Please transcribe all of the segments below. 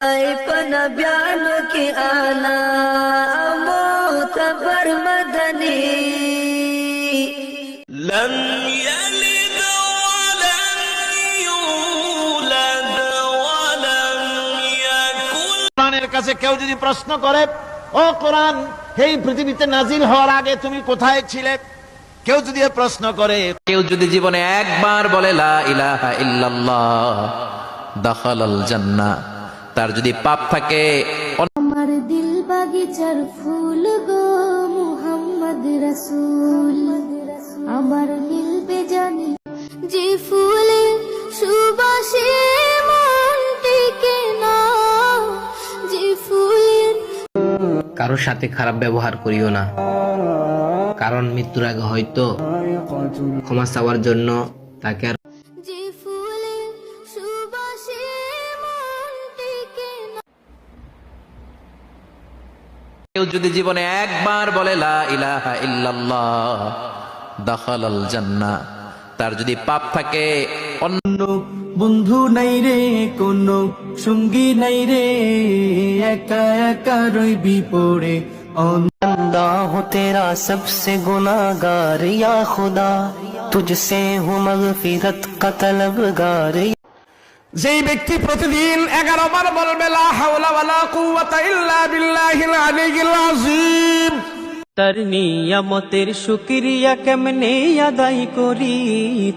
नबियानों की आला मोतबर मदनी लम यलिद वलम यूलद वलम यकुल। কোরআনের কাছে কেউ যদি প্রশ্ন করে, ও কোরআন, এই পৃথিবীতে নাজিল হওয়ার আগে তুমি কোথায় ছিলে? কেউ যদি প্রশ্ন করে, কেউ যদি জীবনে একবার বলে লা ইলাহা ইল্লাল্লাহ দাখালাল জান্নাহ, তার যদি পাপ থাকে, আমার দিল বাগিচার ফুল গো মুহাম্মদ রাসূল, আমার দিল বেজানি যে ফুলে সুবাসে মন টিকে না, যে ফুলের। কারোর সাথে খারাপ ব্যবহার করিও না, কারণ মৃত্যুর আগে হয়তো ক্ষমা চাওয়ার জন্য তাকে আর যে ফুলে সুবাসে মন টিকে না। কেউ যদি জীবনে একবার বলে লা ইলাহা ইল্লাল্লাহ দাখালাল জান্নাহ, তার যদি পাপ থাকে, অন্য বন্ধু নাই রে, কোনো সঙ্গী নাই রে, একা একা রইবি পড়ে। बंदा हो तेरा सबसे गुनाहगार या खुदा, तुझसे हूँ मगफिरत का तलबगार। যেই ব্যক্তি প্রতিদিন 11 বার বলবে লা হাওলা ওয়ালা কুওয়াতা ইল্লা বিল্লাহিল আলিয়্যিল আযীম, তার নিয়ামতের শুকরিয়া কেমনে আদায় করি,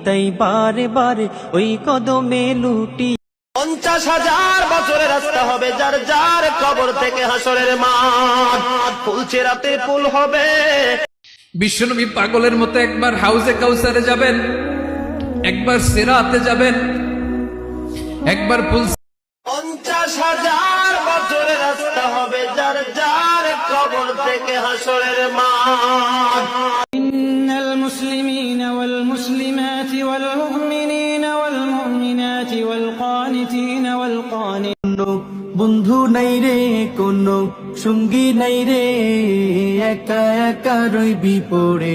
তাই বারে বারে ওই কদমে লুটি। 50,000 বছরের রাস্তা হবে যার যার কবর থেকে হাসরের মাঠ, ফুলচেরাতে পুল হবে। বিশ্বনবী পাগলের মতো একবার হাউজে কাউসারে যাবেন, একবার সিরাতে যাবেন, একবার পুল। 50,000 বছরের রাস্তা হবে যার যার কবর থেকে হাসরের মাঠ। ইন্নাল মুসলিমিনা ওয়াল মুসলিমাতি ওয়াল মুমিনিনা ওয়াল মুমিনাতি ওয়াল কানিতিনা ওয়াল কানিত। বন্ধু নাই রে, কোনো সঙ্গী নাই রে, একা একা রইবি পড়ে।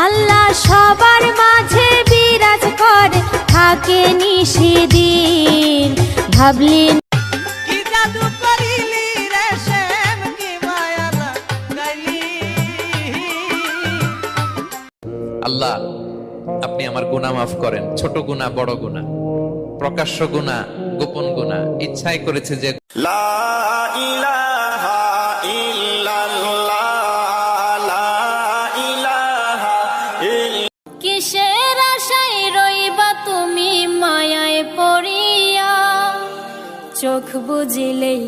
আল্লাহ সবার মাঝে বিরাজ করে, থাকে নিশিদিন। ভাবলি কি জাদু করিলি রে শ্যাম, কি মায়া লাগাইলি। আল্লাহ আপনি আমার গুনাহ মাফ করেন, ছোট গুনাহ, বড় গুনাহ, প্রকাশ্য গুনাহ, গোপন গুনাহ, ইচ্ছাই করেছে যে লা ইলাহা ইল্লাল্লাহ, লা ইলাহা ইল্লাল্লাহ। কিসের আশায় রইবা তুমি মায়ায় পড়িয়া, চোখ বুঝিলেই